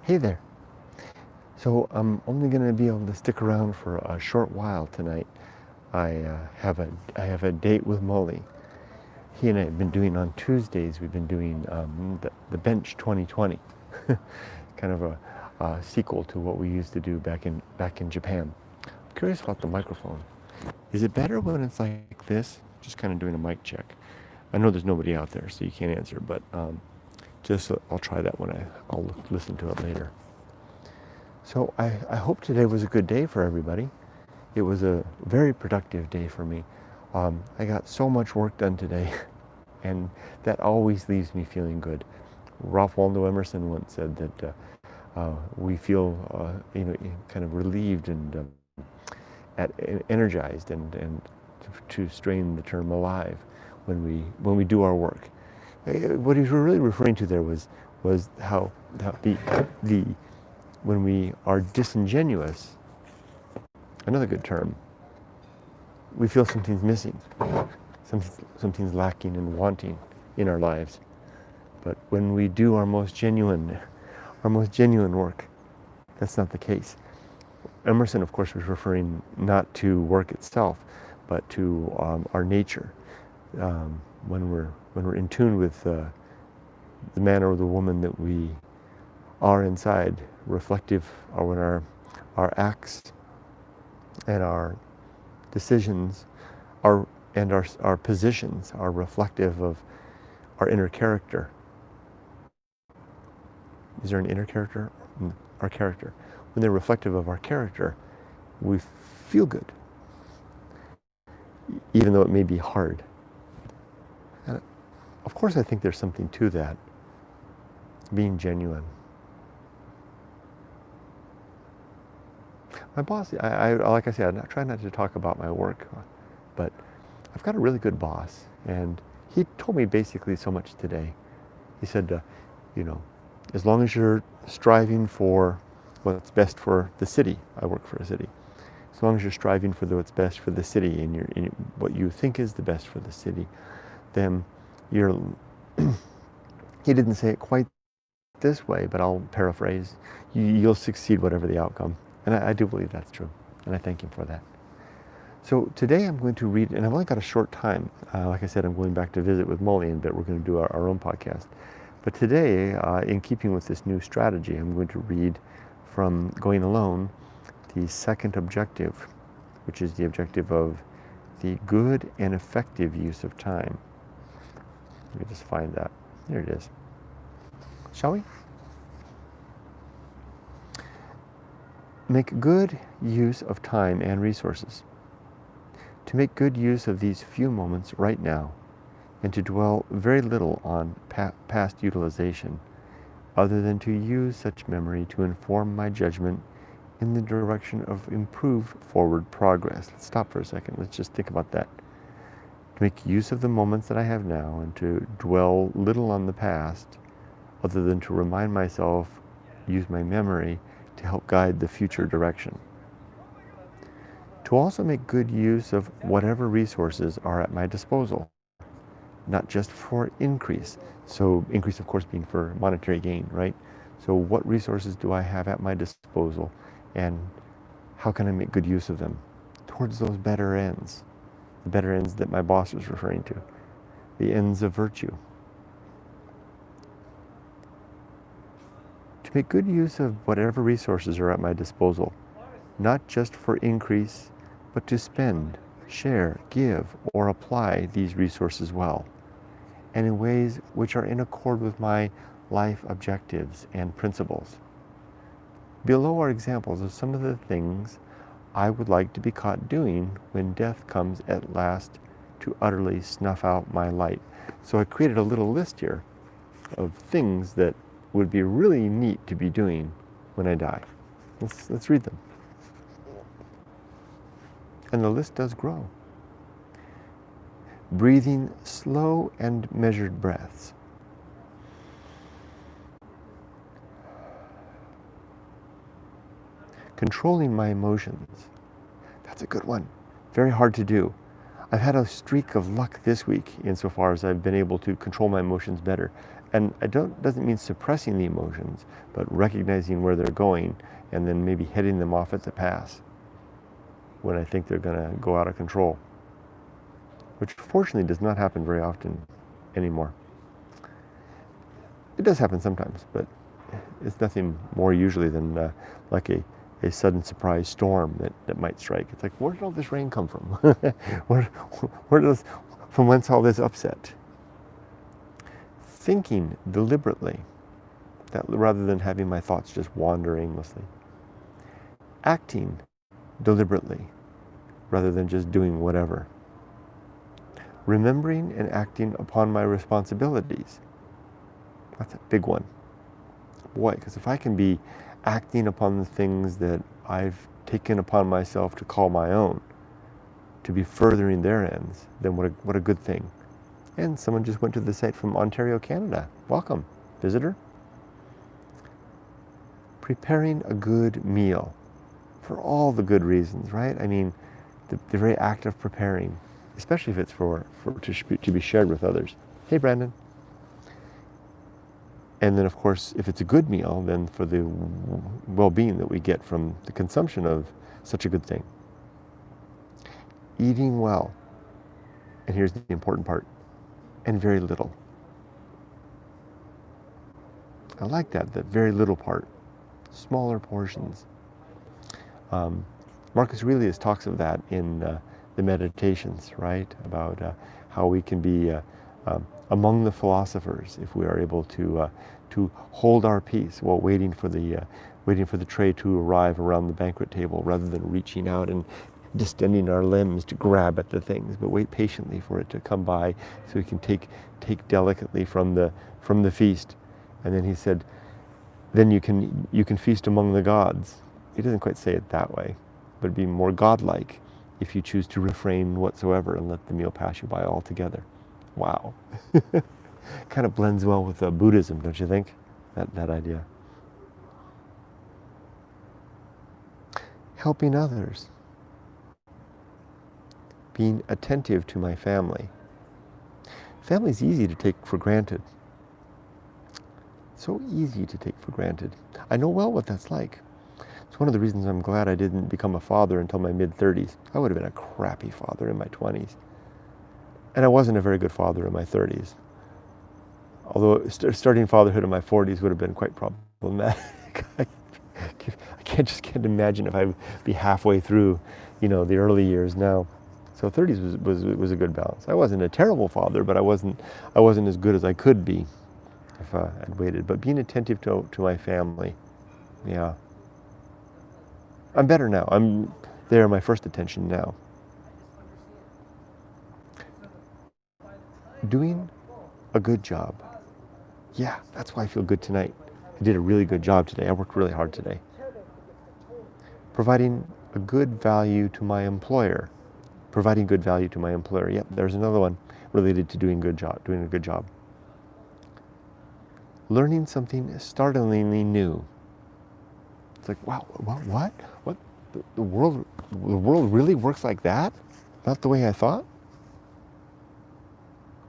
Hey there. So I'm only going to be able to stick around for a short while tonight. I have a date with Molly. He and I have been doing on Tuesdays. We've been doing the Bench 2020, kind of a sequel to what we used to do back in Japan. I'm curious about the microphone. Is it better when it's like this? Just kind of doing a mic check. I know there's nobody out there, so you can't answer, but I'll try that when I'll listen to it later. So I hope today was a good day for everybody. It was a very productive day for me. I got so much work done today, and that always leaves me feeling good. Ralph Waldo Emerson once said that we feel, kind of relieved and energized, and to strain the term alive, when we do our work. What he was really referring to there was how the when we are disingenuous, another good term, we feel something's missing, something's lacking and wanting in our lives. But when we do our most genuine work, that's not the case. Emerson, of course, was referring not to work itself, but to our nature. When we're in tune with the man or the woman that we are inside, reflective, or when our acts and our decisions and our positions are reflective of our inner character. Is there an inner character? Our character. When they're reflective of our character, we feel good, even though it may be hard. And of course, I think there's something to that, being genuine. My boss, I like I said, I try not to talk about my work, but I've got a really good boss, and he told me basically so much today. He said, as long as you're striving for what's best for the city, I work for a city, as long as you're striving for what's best for the city and what you think is the best for the city, then you're, he didn't say it quite this way, but I'll paraphrase, you'll succeed whatever the outcome. And I do believe that's true, and I thank him for that. So today I'm going to read, and I've only got a short time. Like I said, I'm going back to visit with Molly in a bit. We're going to do our own podcast. But today, in keeping with this new strategy, I'm going to read from Going Alone, the second objective, which is the objective of the good and effective use of time. Let me just find that. There it is. Shall we? Make good use of time and resources. To make good use of these few moments right now, and to dwell very little on past utilization, other than to use such memory to inform my judgment in the direction of improved forward progress. Let's stop for a second. Let's just think about that. To make use of the moments that I have now, and to dwell little on the past, other than to remind myself, use my memory to help guide the future direction. To also make good use of whatever resources are at my disposal, not just for increase. So increase, of course, being for monetary gain, right? So what resources do I have at my disposal, and how can I make good use of them towards those better ends, the better ends that my boss was referring to, the ends of virtue. To make good use of whatever resources are at my disposal, not just for increase, but to spend, share, give, or apply these resources well, and in ways which are in accord with my life objectives and principles. Below are examples of some of the things I would like to be caught doing when death comes at last to utterly snuff out my light. So I created a little list here of things that would be really neat to be doing when I die. Let's read them. And the list does grow. Breathing slow and measured breaths. Controlling my emotions. That's a good one. Very hard to do. I've had a streak of luck this week insofar as I've been able to control my emotions better. And doesn't mean suppressing the emotions, but recognizing where they're going and then maybe heading them off at the pass when I think they're going to go out of control, which fortunately does not happen very often anymore. It does happen sometimes, but it's nothing more usually than like a sudden surprise storm that might strike. It's like, where did all this rain come from? From whence all this upset? Thinking deliberately, rather than having my thoughts just wander aimlessly. Acting deliberately, rather than just doing whatever. Remembering and acting upon my responsibilities. That's a big one. Boy, because if I can be acting upon the things that I've taken upon myself to call my own, to be furthering their ends, then what a good thing. And someone just went to the site from Ontario, Canada. Welcome, visitor. Preparing a good meal for all the good reasons, right? I mean, the very act of preparing, especially if it's to be shared with others. Hey, Brandon. And then, of course, if it's a good meal, then for the well-being that we get from the consumption of such a good thing. Eating well. And here's the important part. And very little. I like that very little part. Smaller portions. Marcus Aurelius talks of that in the Meditations, right? About how we can be among the philosophers if we are able to hold our peace while waiting for the tray to arrive around the banquet table, rather than reaching out and distending our limbs to grab at the things, but wait patiently for it to come by so we can take delicately from the feast. And then he said, then you can feast among the gods. He doesn't quite say it that way, but be more godlike if you choose to refrain whatsoever and let the meal pass you by altogether. Wow. Kind of blends well with Buddhism, don't you think? That idea. Helping others. Being attentive to my family. Family's easy to take for granted. So easy to take for granted. I know well what that's like. It's one of the reasons I'm glad I didn't become a father until my mid-30s. I would have been a crappy father in my 20s. And I wasn't a very good father in my 30s. Although starting fatherhood in my 40s would have been quite problematic. I can't imagine if I'd be halfway through, the early years now. So 30s was a good balance. I wasn't a terrible father, but I wasn't as good as I could be if I'd waited. But being attentive to my family, yeah. I'm better now. I'm there, my first attention now. Doing a good job. Yeah, that's why I feel good tonight. I did a really good job today. I worked really hard today. Providing a good value to my employer. Providing good value to my employer. Yep, there's another one related to doing a good job. Learning something startlingly new. It's like, wow, what? The world really works like that? Not the way I thought?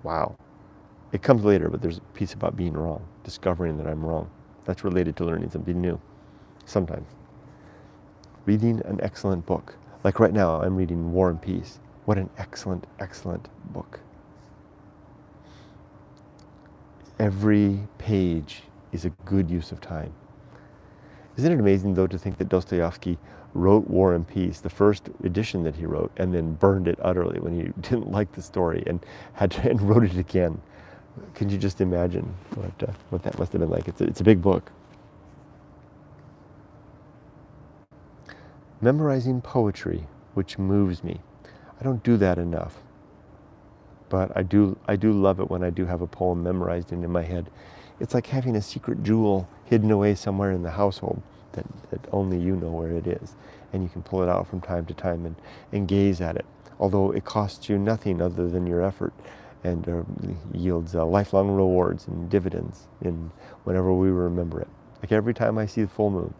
Wow. It comes later, but there's a piece about being wrong, discovering that I'm wrong. That's related to learning something new, sometimes. Reading an excellent book. Like right now, I'm reading War and Peace. What an excellent, excellent book. Every page is a good use of time. Isn't it amazing, though, to think that Dostoevsky wrote War and Peace, the first edition that he wrote, and then burned it utterly when he didn't like the story and and wrote it again? Can you just imagine what that must have been like? It's a big book. Memorizing poetry, which moves me. I don't do that enough, but I do love it when I do have a poem memorized and in my head. It's like having a secret jewel hidden away somewhere in the household that only you know where it is, and you can pull it out from time to time and gaze at it, although it costs you nothing other than your effort, and yields lifelong rewards and dividends in whenever we remember it. Like every time I see the full moon,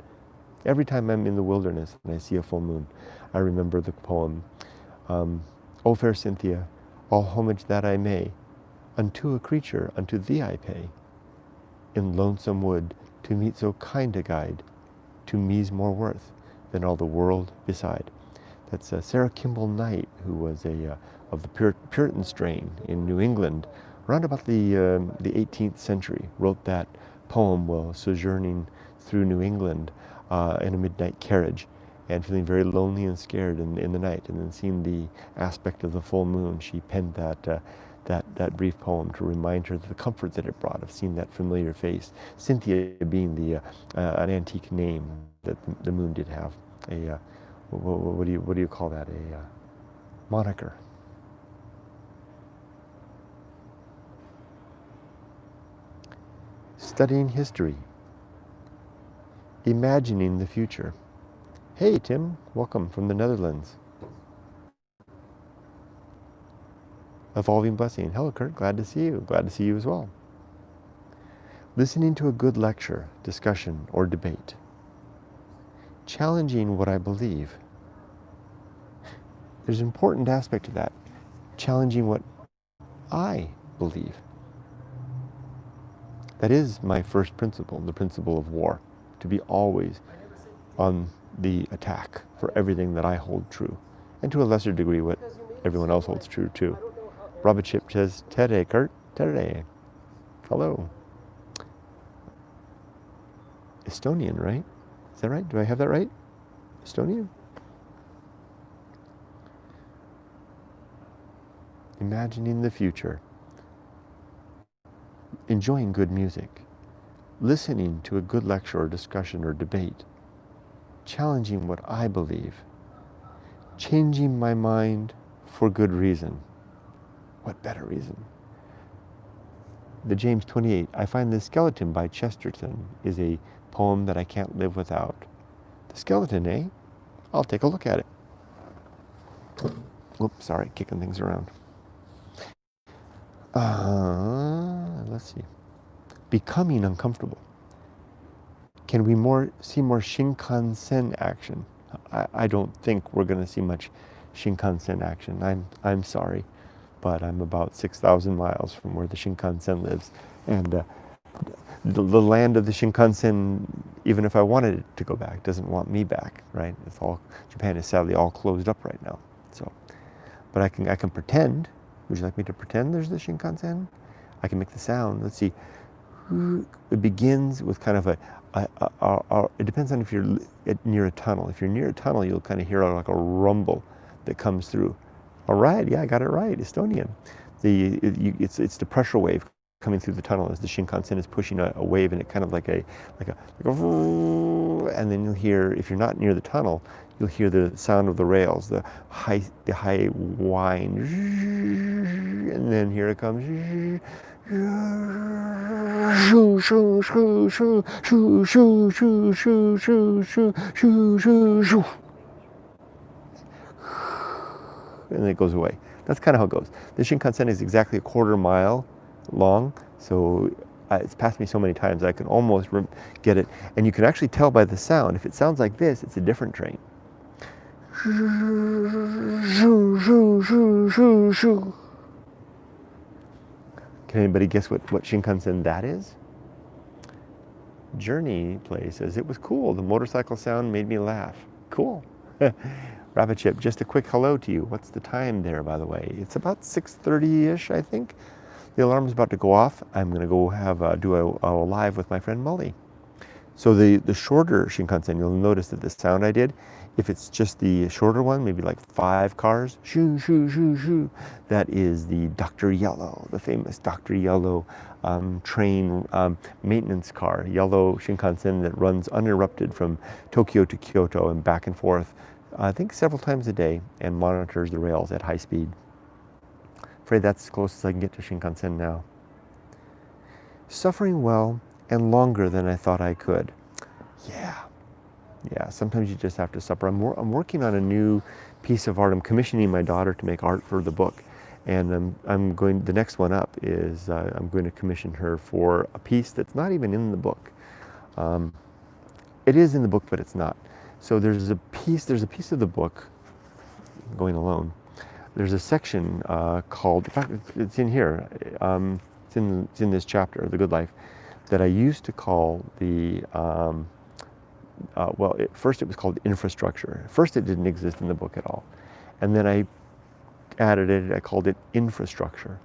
every time I'm in the wilderness and I see a full moon, I remember the poem, O fair Cynthia, all homage that I may, unto a creature, unto thee I pay. in lonesome wood to meet so kind a guide, to me's more worth than all the world beside. That's Sarah Kimball Knight, who was of the Puritan strain in New England, around about the 18th century. Wrote that poem while sojourning through New England in a midnight carriage, and feeling very lonely and scared in the night. And then seeing the aspect of the full moon, she penned that brief poem to remind her of the comfort that it brought of seeing that familiar face. Cynthia being an antique name that the moon did have. What do you call that? A moniker. Studying history. Imagining the future. Hey Tim, welcome from the Netherlands. Evolving Blessing. Hello Kurt, glad to see you. Glad to see you as well. Listening to a good lecture, discussion, or debate. Challenging what I believe. There's an important aspect to that. Challenging what I believe. That is my first principle, the principle of war. To be always on the attack for everything that I hold true. And to a lesser degree what everyone else holds true too. Robert Chip says, Tere, Kurt, Tere. Hello. Estonian, right? Is that right? Do I have that right? Estonian? Imagining the future. Enjoying good music. Listening to a good lecture or discussion or debate. Challenging what I believe. Changing my mind for good reason. What better reason? The James 28, I find the skeleton by Chesterton is a poem that I can't live without. The skeleton, eh? I'll take a look at it. Whoops, sorry, kicking things around. Let's see. Becoming uncomfortable. Can we see more Shinkansen action? I don't think we're going to see much Shinkansen action. I'm sorry, but I'm about 6,000 miles from where the Shinkansen lives, and the land of the Shinkansen, even if I wanted it to go back, doesn't want me back, right? Japan is sadly all closed up right now. So, but I can pretend. Would you like me to pretend there's the Shinkansen? I can make the sound. Let's see. It begins with kind of it depends on if you're near a tunnel. If you're near a tunnel, you'll kind of hear like a rumble that comes through. All right, yeah, I got it right, Estonian. It's the pressure wave coming through the tunnel as the Shinkansen is pushing a wave, and it kind of like a and then you'll hear, if you're not near the tunnel, you'll hear the sound of the rails, the high whine, and then here it comes. And then it goes away. That's kind of how it goes. The Shinkansen is exactly a quarter mile long, so it's passed me so many times I can almost get it. And you can actually tell by the sound. If it sounds like this, it's a different train. Can anybody guess what Shinkansen that is? Journey Play says, it was cool. The motorcycle sound made me laugh. Cool. Rabbit Chip, just a quick hello to you. What's the time there, by the way? It's about 6:30-ish, I think. The alarm's about to go off. I'm going to go do a live with my friend Molly. So the shorter Shinkansen, you'll notice that the sound I did, if it's just the shorter one, maybe like 5 cars, shoo, shoo, shoo, shoo, that is the Dr. Yellow, the famous Dr. Yellow train maintenance car, yellow Shinkansen that runs uninterrupted from Tokyo to Kyoto and back and forth, I think several times a day, and monitors the rails at high speed. Afraid that's as close as I can get to Shinkansen now. Suffering well and longer than I thought I could. Yeah, sometimes you just have to suffer. I'm working on a new piece of art. I'm commissioning my daughter to make art for the book. And the next one up is I'm going to commission her for a piece that's not even in the book. It is in the book, but it's not. So there's a piece of the book, Going Alone. There's a section called, in fact, it's in here. It's in this chapter, The Good Life. that I used to call the, first it was called infrastructure. First it didn't exist in the book at all. And then I added it, I called it infrastructure.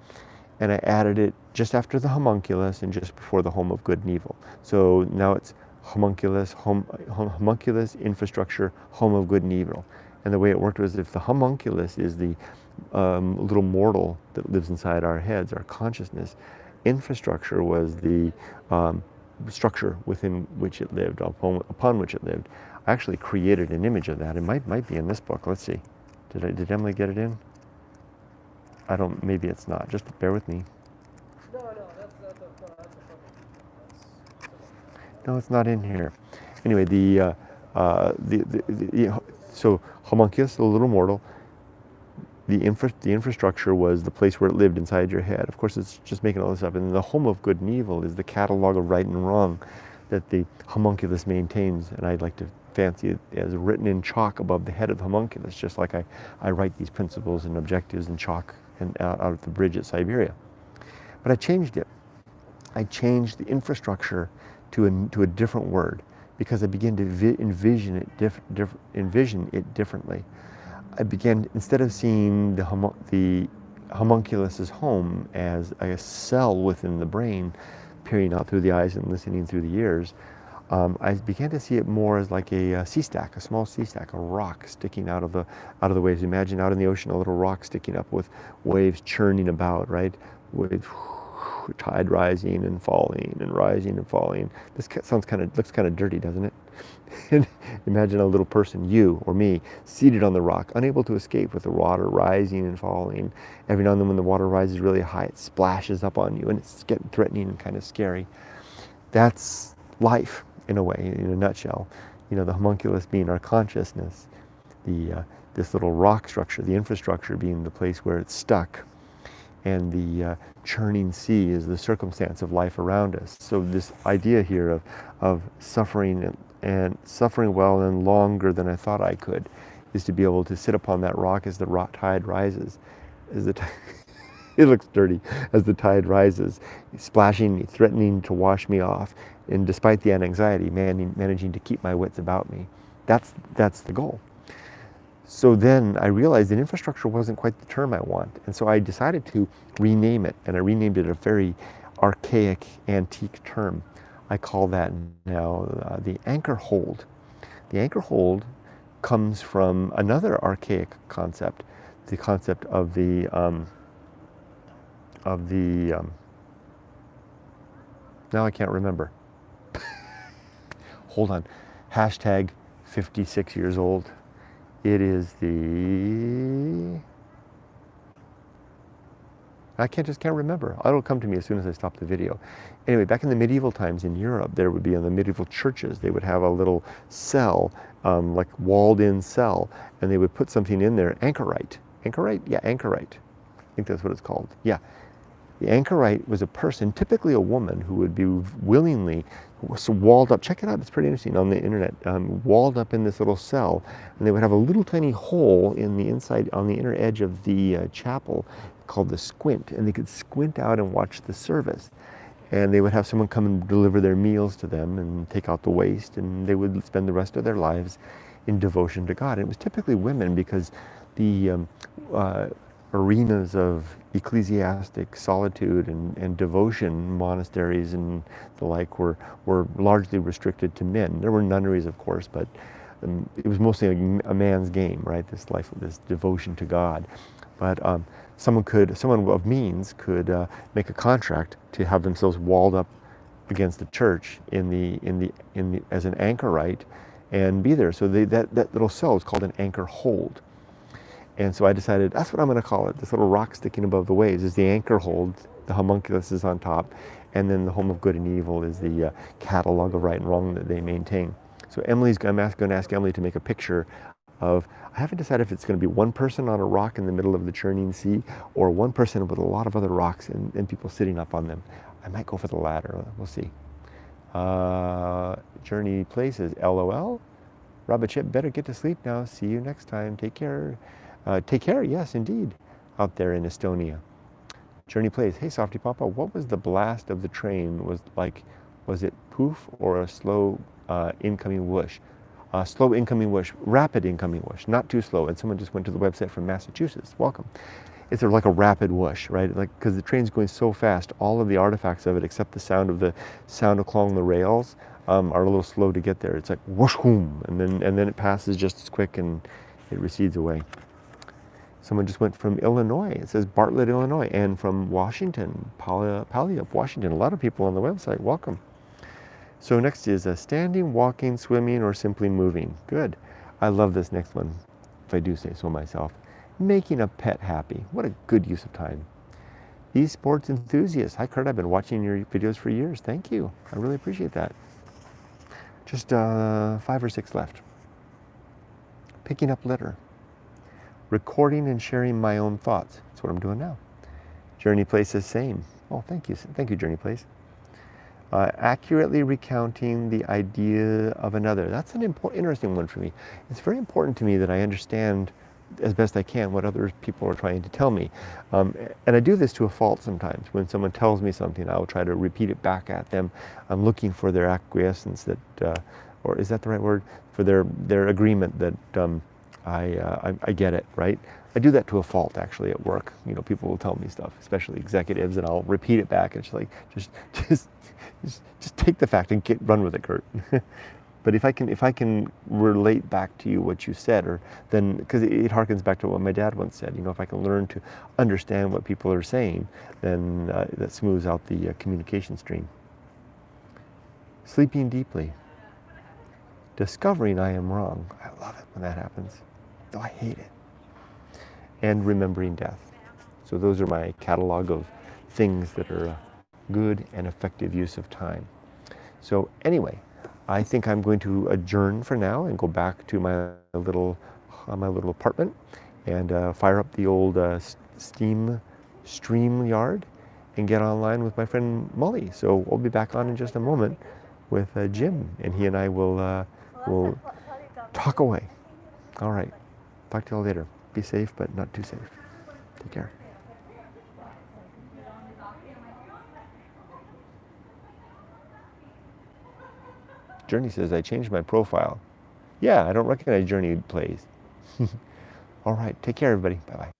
And I added it just after the homunculus and just before the home of good and evil. So now it's homunculus, homunculus, infrastructure, home of good and evil. And the way it worked was if the homunculus is the little mortal that lives inside our heads, our consciousness, infrastructure was the structure within which it lived, upon which it lived. I actually created an image of that. It might be in this book. Let's see. Did Emily get it in? I don't, maybe it's not. Just bear with me. No, that's No, it's not in here. Anyway, so homunculus, the little mortal, the infrastructure was the place where it lived inside your head. Of course, it's just making all this up. And the home of good and evil is the catalog of right and wrong that the homunculus maintains. And I'd like to fancy it as written in chalk above the head of the homunculus, just like I write these principles and objectives in chalk and out of the bridge at Siberia. But I changed it. I changed the infrastructure to a different word because I began to envision it differently. I began, instead of seeing the homunculus's home as a cell within the brain, peering out through the eyes and listening through the ears, I began to see it more as like a sea stack, a small sea stack, a rock sticking out of the waves. Imagine out in the ocean, a little rock sticking up with waves churning about, right? With tide rising and falling and rising and falling. This looks kind of dirty, doesn't it? And imagine a little person, you or me, seated on the rock, unable to escape with the water rising and falling. Every now and then when the water rises really high, it splashes up on you and it's getting threatening and kind of scary. That's life in a way, in a nutshell. You know, the homunculus being our consciousness, this little rock structure, the infrastructure being the place where it's stuck, and the churning sea is the circumstance of life around us. So this idea here of suffering and suffering well and longer than I thought I could is to be able to sit upon that rock as the tide rises. It looks dirty, as the tide rises, splashing me, threatening to wash me off, and despite the anxiety, managing to keep my wits about me. That's the goal. So then I realized that infrastructure wasn't quite the term I want, and so I decided to rename it, and I renamed it a very archaic, antique term. I call that now the anchor hold. The anchor hold comes from another archaic concept, the concept of the now I can't remember. Hold on. Hashtag 56 years old. It is I can't remember. It'll come to me as soon as I stop the video. Anyway, back in the medieval times in Europe, there would be in the medieval churches, they would have a little cell, like walled in cell, and they would put something in there, anchorite. Anchorite? Yeah, anchorite. I think that's what it's called. Yeah. The anchorite was a person, typically a woman, who would be willingly walled up. Check it out, it's pretty interesting on the internet. Walled up in this little cell, and they would have a little tiny hole in the inside, on the inner edge of the chapel, called the squint, and they could squint out and watch the service. And they would have someone come and deliver their meals to them and take out the waste, and they would spend the rest of their lives in devotion to God. And it was typically women because the arenas of ecclesiastic solitude and devotion, monasteries and the like, were largely restricted to men. There were nunneries, of course, but it was mostly a man's game, right? This life, this devotion to God. But someone of means could make a contract to have themselves walled up against the church as an anchorite and be there. So that little cell is called an anchor hold. And so I decided that's what I'm going to call it. This little rock sticking above the waves is the anchor hold. The homunculus is on top, and then the home of good and evil is the catalog of right and wrong that they maintain. So I'm going to ask Emily to make a picture of. I haven't decided if it's going to be one person on a rock in the middle of the churning sea, or one person with a lot of other rocks and people sitting up on them. I might go for the latter. We'll see. Journey places. LOL. Rabbit Chip, better get to sleep now. See you next time. Take care. Take care, yes, indeed, out there in Estonia. Journey plays, hey, Softy Papa, what was the blast of the train was like Was it poof or a slow incoming whoosh? Slow incoming whoosh, rapid incoming whoosh, not too slow. And someone just went to the website from Massachusetts. Welcome. It's sort of like a rapid whoosh, right? Like, because the train's going so fast, all of the artifacts of it, except the sound along the rails, are a little slow to get there. It's like whoosh, boom, and then it passes just as quick and it recedes away. Someone just went from Illinois. It says Bartlett, Illinois, and from Washington, Puyallup, Washington. A lot of people on the website. Welcome. So next is standing, walking, swimming, or simply moving. Good. I love this next one, if I do say so myself. Making a pet happy. What a good use of time. Esports enthusiasts. Hi, Kurt. I've been watching your videos for years. Thank you. I really appreciate that. Just 5 or 6 left. Picking up litter. Recording and sharing my own thoughts. That's what I'm doing now. Journey Place is same. Oh, thank you. Thank you, Journey Place. Accurately recounting the idea of another. That's an interesting one for me. It's very important to me that I understand as best I can what other people are trying to tell me. And I do this to a fault sometimes. When someone tells me something, I'll try to repeat it back at them. I'm looking for their acquiescence that, or is that the right word? For their agreement that I get it, right? I do that to a fault actually at work. You know, people will tell me stuff, especially executives, and I'll repeat it back. And it's like, just take the fact and run with it, Kurt. But if I can relate back to you what you said, or then, because it harkens back to what my dad once said, you know, if I can learn to understand what people are saying, then that smooths out the communication stream. Sleeping deeply. Discovering I am wrong. I love it when that happens. Though I hate it. And remembering death. So those are my catalog of things that are a good and effective use of time. So anyway, I think I'm going to adjourn for now and go back to my little apartment and fire up the old StreamYard and get online with my friend Molly. So we'll be back on in just a moment with Jim, and he and I will talk away. All right. Talk to you all later. Be safe, but not too safe. Take care. Journey says, I changed my profile. Yeah, I don't recognize Journey plays. All right, take care, everybody. Bye-bye.